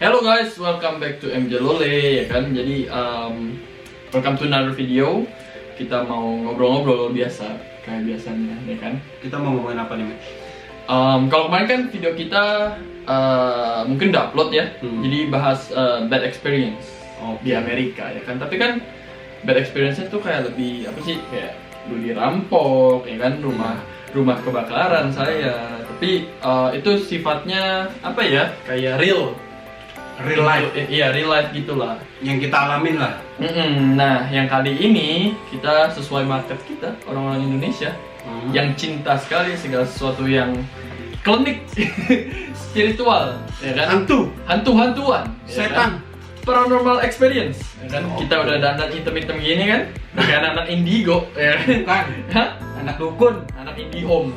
Hello guys, welcome back to MJ Lole ya kan. Jadi welcome to another video. Kita mau ngobrol-ngobrol biasa kayak biasanya ya kan. Kita mau ngomongin apa nih, Mek? Kalau kemarin kan video kita mungkin udah upload ya. Jadi bahas bad experience di Amerika ya kan. Tapi kan bad experience itu kayak lebih apa sih, kayak dulu dirampok ya kan, rumah kebakaran saya. Tapi itu sifatnya apa ya, kayak real life. Iya, real life gitulah Yang kita alamin lah. Nah, yang kali ini kita sesuai market kita, orang-orang Indonesia yang cinta sekali segala sesuatu yang klinik, spiritual, ya kan? Hantu-hantuan, Setan, paranormal experience, ya kan? Kita udah dandan hitam-hitam gini kan, kayak anak-anak indigo, ya kan? Bukan. Anak dukun, Anak indie home.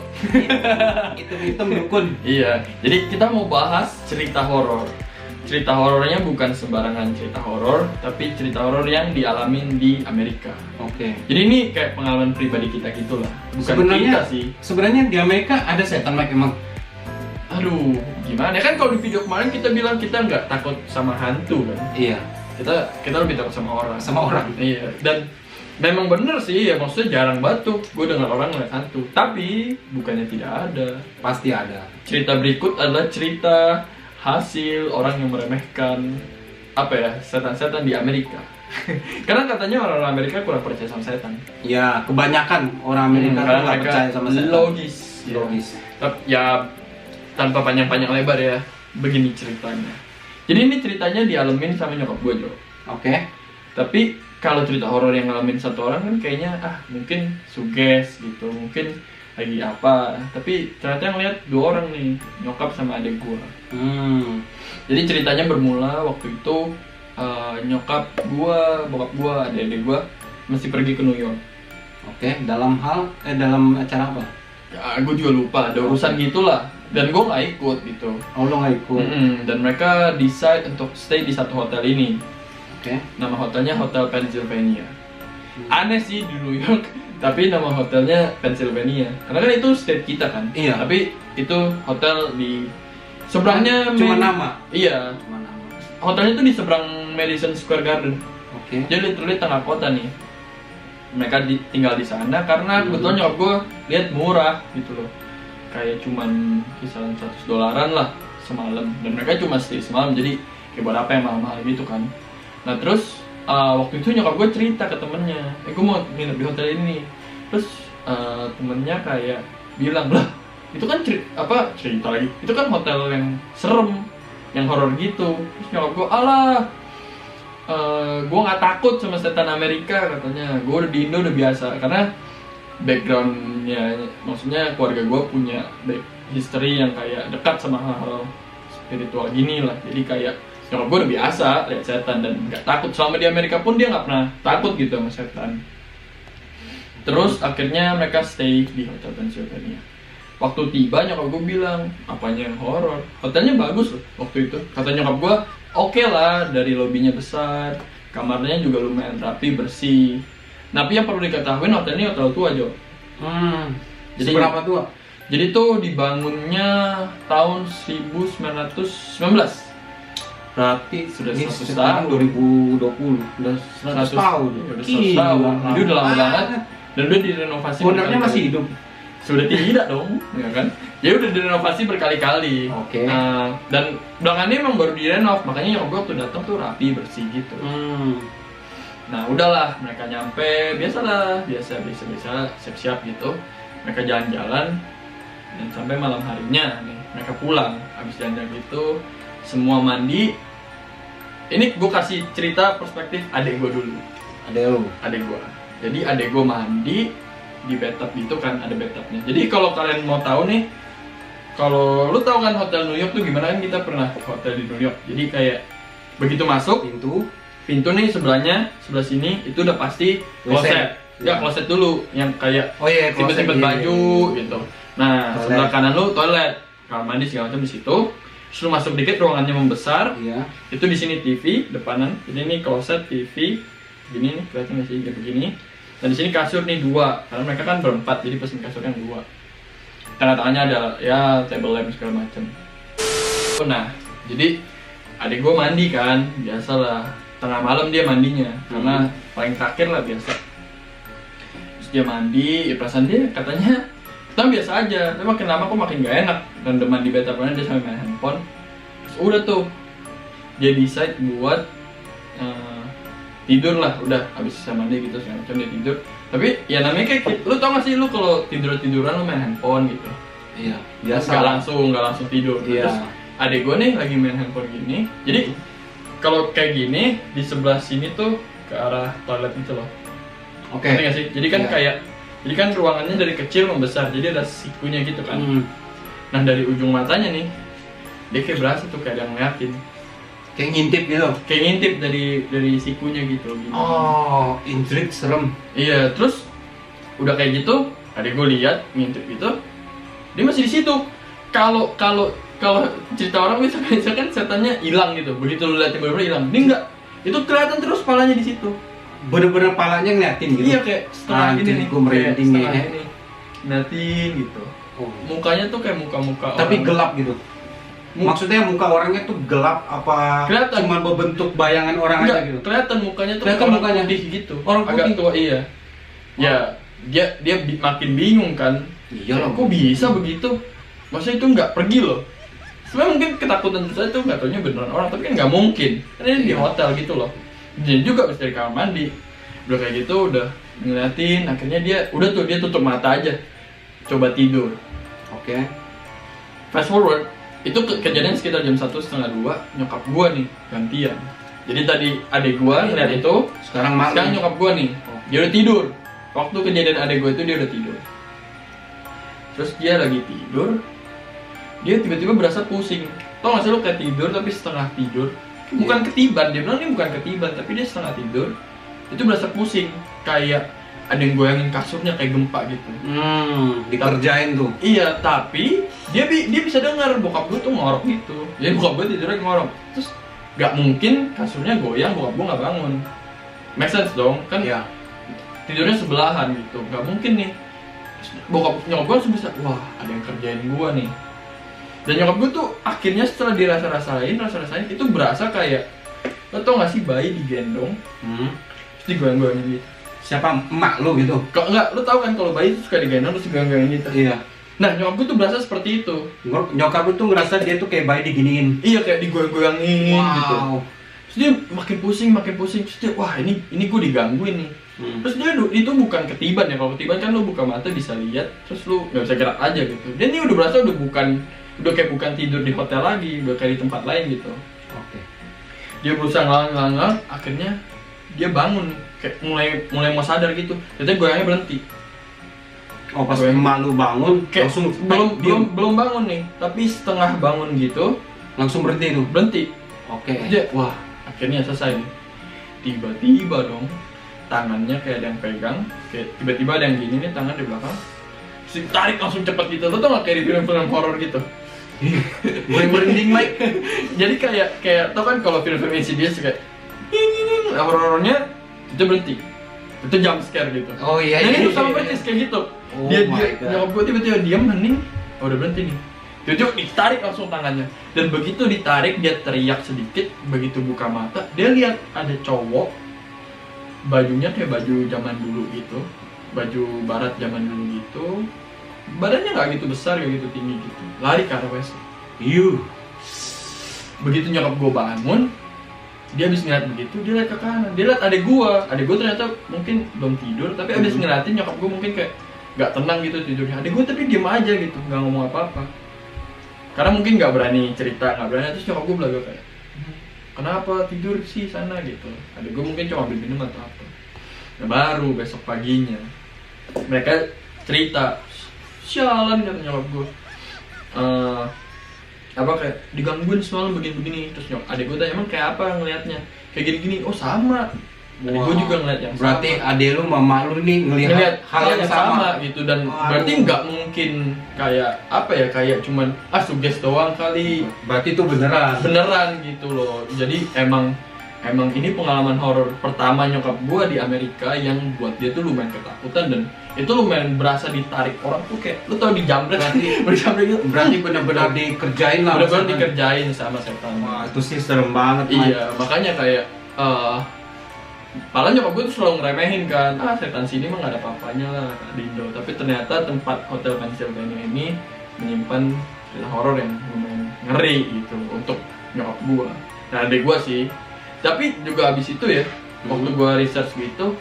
hitam-hitam dukun. Iya, jadi kita mau bahas cerita horor. Cerita horornya bukan sembarangan cerita horor, tapi cerita horor yang dialamin di Amerika. Oke. Jadi ini kayak pengalaman pribadi kita gitulah. Bukan kita sih. Sebenarnya di Amerika ada setan, Mek, emang. Aduh, gimana? Kan kalau di video kemarin kita bilang kita nggak takut sama hantu kan? Iya. Kita lebih takut sama orang. Sama orang. Iya. Dan memang bener sih ya, maksudnya jarang banget tuh gue dengar orang ngeliat hantu. Tapi bukannya tidak ada. Pasti ada. Cerita berikut adalah cerita hasil orang yang meremehkan apa ya, setan-setan di Amerika. Karena katanya orang Amerika kurang percaya sama setan. Ya, kebanyakan orang Amerika tuh nggak percaya sama setan. Logis. Logis. Ya tanpa panjang-panjang lebar ya, begini ceritanya. Jadi ini ceritanya dialamin sama nyokap gue, Jo. Oke. Tapi kalau cerita horor yang ngalamin satu orang kan kayaknya mungkin suges gitu, mungkin lagi apa. Tapi ternyata yang lihat dua orang nih, nyokap sama adik gue. Jadi ceritanya bermula waktu itu nyokap gua, bokap gua, adik-adik gua mesti pergi ke New York. Oke, dalam acara apa? Ya, gua juga lupa, ada urusan gitulah. Dan gua nggak ikut gitu. Oh, lo nggak ikut. Dan mereka decide untuk stay di satu hotel ini. Oke. Nama hotelnya Hotel Pennsylvania. Aneh sih di New York, tapi nama hotelnya Pennsylvania. Karena kan itu state kita kan. Iya. Tapi itu hotel di seberangnya Cuma nama. Iya. Cuma nama. Hotelnya tuh di seberang Madison Square Garden. Oke. Jadi literally tengah kota nih. Mereka tinggal di sana karena kebetulan nyokap gue lihat murah gitu loh. Kayak cuman kisaran $100 lah semalam. Dan mereka cuma stay semalam, jadi kayak buat apa yang mahal-mahal gitu kan. Nah terus waktu itu nyokap gue cerita ke temennya, gue mau nginep di hotel ini. Terus temennya kayak bilang, lah itu kan cerita lagi, itu kan hotel yang serem, yang horor gitu. Terus nyokap gue, alah gue nggak takut sama setan Amerika katanya, gue udah di Indo udah biasa. Karena backgroundnya, maksudnya keluarga gue punya history yang kayak dekat sama hal-hal spiritual gini lah. Jadi kayak nyokap gue udah biasa lihat setan dan nggak takut. Selama di Amerika pun dia nggak pernah takut gitu sama setan. Terus akhirnya mereka stay di Hotel Pennsylvania. Waktu tiba nyokap gue bilang, apanya yang horor? Hotelnya bagus loh waktu itu. Kata nyokap gue, oke lah, dari lobinya besar, kamarnya juga lumayan rapi, bersih. Tapi yang perlu diketahui, hotel ini hotel tua, Jo. Jadi berapa tua? Jadi tuh dibangunnya tahun 1919. Berarti sudah 100 tahun. 2020. Udah 100 tahun. Udah 100 tahun. Jadi udah lama banget. Dan udah direnovasi. Ownernya masih hidup? Sudah tidak dong, ya kan? Jadi udah direnovasi berkali-kali. Oke. Nah, dan belakangan emang baru direnov, makanya nyokap gue waktu datang tuh rapi, bersih gitu. Nah, udahlah, mereka nyampe, biasa siap-siap gitu. Mereka jalan-jalan dan sampai malam harinya nih, mereka pulang. Habis jalan-jalan gitu, semua mandi. Ini gue kasih cerita perspektif adik gue dulu. Adik gue. Jadi adik gue mandi di bathtub gitu kan, ada bathtubnya. Jadi kalau kalian mau tahu nih, kalau lu tahu kan hotel New York tuh gimana, kan kita pernah hotel di New York. Jadi kayak begitu masuk pintu nih sebelah sini itu udah pasti kloset. Ya kloset dulu yang kayak simpen baju gitu. Nah, toilet. Sebelah kanan lu toilet, kamar mandi segala macam di situ. Terus lu masuk dikit ruangannya membesar. Iya. Itu di sini TV depanan. Jadi ini kloset TV. Gini nih, kelihatan nggak sih kayak begini. Dan di sini kasur nih 2, karena mereka kan berempat, jadi pesen kasur yang 2. Tanda tangannya ada ya table lamp segala macam. Nah, jadi adik gue mandi kan, biasalah tengah malam dia mandinya, karena paling terakhir lah biasa. Terus dia mandi, ya perasaan dia katanya kita biasa aja, tapi makin lama kok makin gak enak. Dan udah mandi beta pernah dia sampai main handphone. Terus udah tuh dia decide buat tidur lah, udah habis selesai mandi gitu segala macam dia tidur. Tapi ya namanya kayak lu tau gak sih lu kalau tiduran lu main handphone gitu. Iya, biasa. Nggak langsung tidur. Iya. Terus adek gue nih lagi main handphone gini. Jadi kalau kayak gini di sebelah sini tuh ke arah toilet gitu loh. Oke. Ngerti nggak sih? Jadi kan Iya. jadi kan ruangannya dari kecil membesar. Jadi ada sikunya gitu kan. Nah dari ujung matanya nih dia kayak berasa tuh kayak ada yang ngeliatin. Kayak ngintip gitu. Kayak ngintip dari sikunya gitu. Oh, intrik serem. Iya, terus udah kayak gitu, adek gue lihat ngintip gitu, dia masih di situ. Kalau cerita orang misalkan setannya hilang gitu, begitu lu liatin bener-bener hilang. Dia enggak, itu kelihatan terus palanya di situ. Bener-bener palanya ngeliatin gitu. Iya kayak setengah Anjir, ini nih, gua merinding kayak setengah nih. ini, ngeliatin gitu. Oh. Mukanya tuh kayak muka-muka Tapi orang. gelap gitu. Maksudnya muka orangnya tuh gelap apa Kelihatan. cuma berbentuk bayangan orang Enggak, aja gitu? kelihatan mukanya tuh Kelihatan orang mukanya. putih gitu. Orang Agak putih. tua iya. Ya, dia makin bingung kan. Iya lah. Kok bisa begitu? Maksudnya itu nggak pergi loh. Sebenarnya mungkin ketakutan saya tuh nggak taunya beneran orang, tapi kan nggak mungkin. Karena ini di hotel gitu loh. Dia juga habis dari kamar mandi. Udah kayak gitu, udah ngeliatin. Akhirnya dia tutup mata aja. Coba tidur. Oke. Fast forward, itu kejadian sekitar jam 1:30, nyokap gua nih gantian. Jadi tadi adik gua ngeliat itu, Sekarang malam. sekarang nyokap gua nih, dia udah tidur. Waktu kejadian adik gua itu dia udah tidur. Terus dia lagi tidur, dia tiba-tiba berasa pusing. Tau gak sih lu kayak tidur tapi setengah tidur? Bukan ketiban, dia bilang ini bukan ketiban, tapi dia setengah tidur. Itu berasa pusing, kayak ada yang goyangin kasurnya kayak gempa gitu. Dikerjain tuh. Iya, tapi dia bisa dengar bokap gue tuh ngorok gitu. Jadi bokap gue tidurnya ngorok. Terus gak mungkin kasurnya goyang, bokap gue gak bangun. Make sense dong, kan Iya. tidurnya sebelahan gitu. Gak mungkin nih. Terus nyokap gue langsung bisa, wah ada yang kerjain gue nih. Dan nyokap gue tuh akhirnya setelah dirasa-rasain itu berasa kayak, lo tau gak sih bayi digendong, terus digoyang-goyangin gitu. Siapa emak lu gitu? Kok enggak, lo tau kan kalau bayi tuh suka digendong terus digoyang-goyangin gitu. Iya. Nah nyokap gue tuh berasa seperti itu. Nyokap lu tuh ngerasa dia tuh kayak bayi diginiin. Iya kayak digoyang-goyangin gitu. Wow. Terus dia makin pusing. Terus dia, wah ini gue digangguin nih. Terus dia itu bukan ketiban ya. Kalau ketiban kan lu buka mata bisa lihat, terus lu nggak bisa gerak aja gitu. Dia ini udah berasa udah kayak bukan tidur di hotel lagi, udah kayak di tempat lain gitu. Oke. Dia berusaha ngelang, akhirnya dia bangun nih. Kayak mulai mau sadar gitu. Ternyata goyangnya berhenti. Oh pas emak lu bangun Kayak langsung belum bangun nih, tapi setengah bangun gitu langsung berhenti tuh. berhenti. Oke. Dia, wah akhirnya selesai nih. Tiba-tiba dong tangannya kayak ada yang pegang, kayak tiba-tiba ada yang gini nih tangan di belakang, terus ditarik langsung cepet gitu. Lo tau gak kayak di film-film horor gitu? Gue merinding Mike. Jadi kayak tau kan kalau film-film Insidious kayak horor-horornya itu berhenti, itu jump scare gitu. Oh iya. Nah iya, ini tuh iya, sama iya. persis kayak gitu. Oh dia my God. nyokap gue tiba-tiba diam hening, oh udah berhenti nih. Tiba-tiba ditarik langsung tangannya, dan begitu ditarik dia teriak sedikit. Begitu buka mata dia lihat ada cowok, bajunya kayak baju zaman dulu gitu, baju barat zaman dulu gitu, badannya nggak gitu besar, nggak gitu tinggi gitu, lari ke arah WC. Begitu nyokap gue bangun, dia habis ngeliat begitu, dia lihat ke kanan, dia lihat adek gue ternyata mungkin belum tidur, tapi habis ngeliatin nyokap gue mungkin kayak nggak tenang gitu tidurnya. Adek gue tapi diem aja gitu, nggak ngomong apa-apa, karena mungkin nggak berani cerita, nggak berani. Terus nyokap gue belaga kayak, kenapa tidur sih sana gitu. Adek gue mungkin cuma ambil minum atau apa. Nah baru besok paginya mereka cerita, sialan kata nyokap gue, apa kayak digangguin semalam begini-begini. Terus adek gue tanya emang kayak apa ngelihatnya, kayak gini-gini. Oh sama, adek gue juga ngeliat yang Berarti sama. adek lu mama lu nih ngelihat hal yang sama gitu. Dan Waduh. berarti nggak mungkin kayak apa ya, kayak cuman suges doang kali, Berarti itu beneran. beneran gitu loh. Jadi emang emang ini pengalaman horor pertama nyokap gua di Amerika yang buat dia tuh lumayan ketakutan, dan itu lumayan berasa ditarik orang tuh kayak lu tau dijamret berjamret gitu. Berarti benar-benar dikerjain lah. Bener-bener maksudnya. dikerjain sama setan. Wah, itu sih serem banget. Iya, makanya kayak malah nyokap gue tuh selalu ngeremehin kan, setan sini mah gak ada apa-apanya lah di Indo. Tapi ternyata tempat Hotel Pennsylvania ini menyimpan cerita horor yang lumayan ngeri gitu untuk nyokap gue dan adik gue sih. Tapi juga abis itu ya, waktu gue research gitu,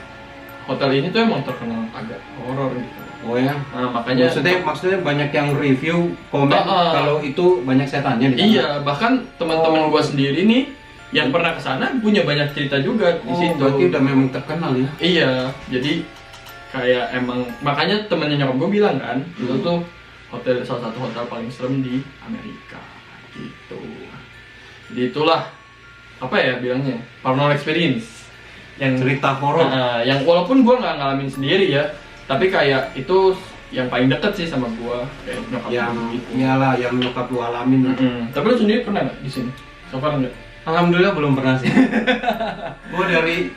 hotel ini tuh emang terkenal agak horor gitu. Oh ya. Nah, makanya Maksudnya banyak yang review komen kalau itu banyak setannya di sana. iya, bahkan teman-teman gue sendiri nih yang pernah kesana punya banyak cerita juga di situ. Berarti udah memang terkenal ya. Iya, jadi kayak emang makanya temennya nyokap gue bilang kan, itu tuh salah satu hotel paling serem di Amerika gitu. Jadi itulah apa ya bilangnya, paranormal experience yang Cerita horor. yang walaupun gue nggak ngalamin sendiri ya, tapi kayak itu yang paling deket sih sama gue, kayak nyokap Yang gue gitu. iyalah yang nyokap lu alamin. Tapi lu sendiri pernah nggak di sini? So far nggak? Alhamdulillah belum pernah sih. Gue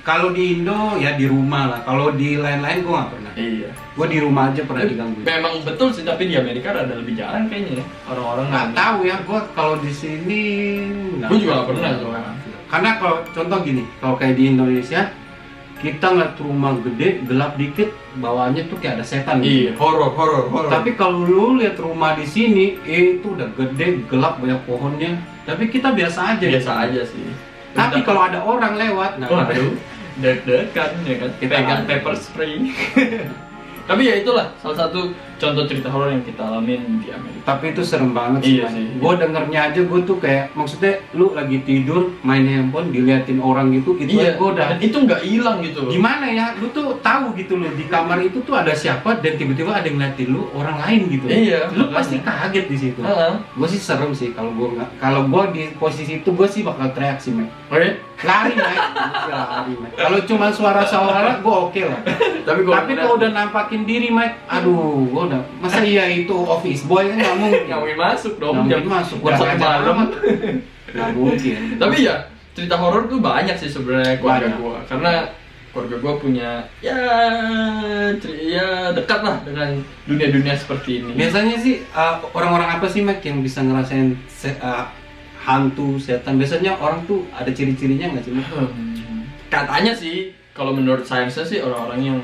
kalau di Indo ya di rumah lah. Kalau di lain-lain gue nggak pernah. Iya. Gue di rumah aja pernah digangguin. Memang betul sih, tapi di Amerika ada lebih jarang kayaknya ya. Orang-orang Nggak tahu ya. Gue kalau di sini. Gue juga nggak pernah tuh. Karena kalau contoh gini, kalau kayak di Indonesia, kita ngeliat rumah gede, gelap dikit, bawaannya tuh kayak ada setan. Iya, horor. Tapi kalau lu lihat rumah di sini, itu udah gede, gelap, banyak pohonnya. Tapi kita biasa aja. Biasa aja sih. Tapi kalau ada orang lewat, nah waduh, deg-degan ya kan, Kita pegang ada. pepper spray. Tapi ya itulah salah satu contoh cerita horor yang kita alamin di Amerika. Tapi itu serem banget sih. Iya sih. Gue dengernya aja gue tuh kayak maksudnya lu lagi tidur main handphone diliatin orang gitu, itu Iya, gue udah dan itu nggak hilang gitu loh. gimana ya, lu tuh tahu gitu loh di kamar itu tuh ada siapa dan tiba-tiba ada yang ngeliatin lu orang lain gitu. Iya, Lu makanya. pasti kaget di situ. Heeh. Gue sih serem sih kalau gue di posisi itu gue sih bakal teriak sih, Mek. Oke. Lari, Mek. Lari, Mek. Kalau cuma suara-suara gue oke lah. Tapi Kalau udah nampakin diri, Mek, aduh, gue udah masa iya itu office boy kan nggak mungkin. nggak mungkin masuk dong. Nggak mungkin masuk. jam 1 malam. Nggak mungkin. Tapi ya cerita horor tuh banyak sih sebenarnya keluarga Banyak. gua, karena keluarga gua punya ya dekat lah dengan dunia-dunia seperti ini. Biasanya sih orang-orang apa sih, Mek, yang bisa ngerasain hantu setan? Biasanya orang tuh ada ciri-cirinya nggak sih, Mek? Katanya sih kalau menurut sainsnya sih orang-orang yang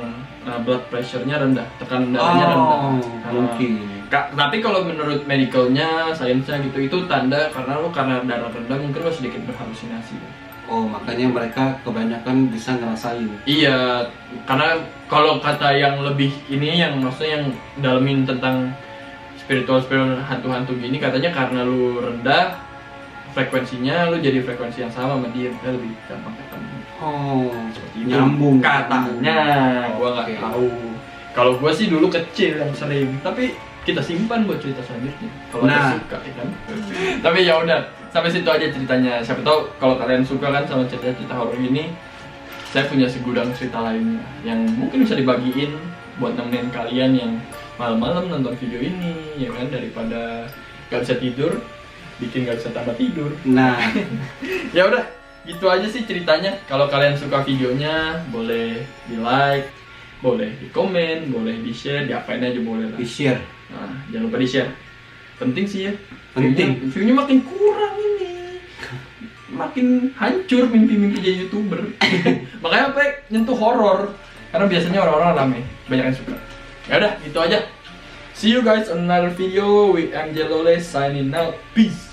blood pressure-nya rendah, tekanan darahnya rendah. Mungkin. Tapi kalau menurut medicalnya, sainsnya gitu, itu tanda karena darah rendah mungkin lo sedikit berhalusinasi. Oh, makanya mereka kebanyakan bisa ngerasain. Iya, karena kalau kata yang lebih ini, yang maksudnya yang dalamin tentang spiritual hantu-hantu gini, katanya karena lu rendah frekuensinya, lu jadi frekuensi yang sama sama dia lebih gampang ketemu. Oh, Seperti itu. nyambung Katanya, gua nggak Oke. tahu. Kalau gua sih dulu kecil yang sering, tapi kita simpan buat cerita selanjutnya kalau ada suka, ya kan. Tapi ya udah, sampai situ aja ceritanya. Siapa tahu kalau kalian suka kan sama cerita-cerita horor ini, saya punya segudang cerita lainnya yang mungkin bisa dibagiin buat nemenin kalian yang malam-malam nonton video ini, ya kan, daripada gak bisa tidur, bikin gak bisa tambah tidur. Nah, Ya udah, gitu aja sih ceritanya. Kalau kalian suka videonya, boleh di like, boleh di komen, boleh di share, diapain aja boleh lah. di-share. Nah, jangan lupa di share. Penting sih ya. Penting. View-nya makin kurang ini. Makin hancur mimpi-mimpi jadi YouTuber. Makanya apa? Nyentuh horor. Karena biasanya orang-orang rame, banyak yang suka. Ya udah, gitu aja. See you guys on another video with MJ Lole signing out. Peace.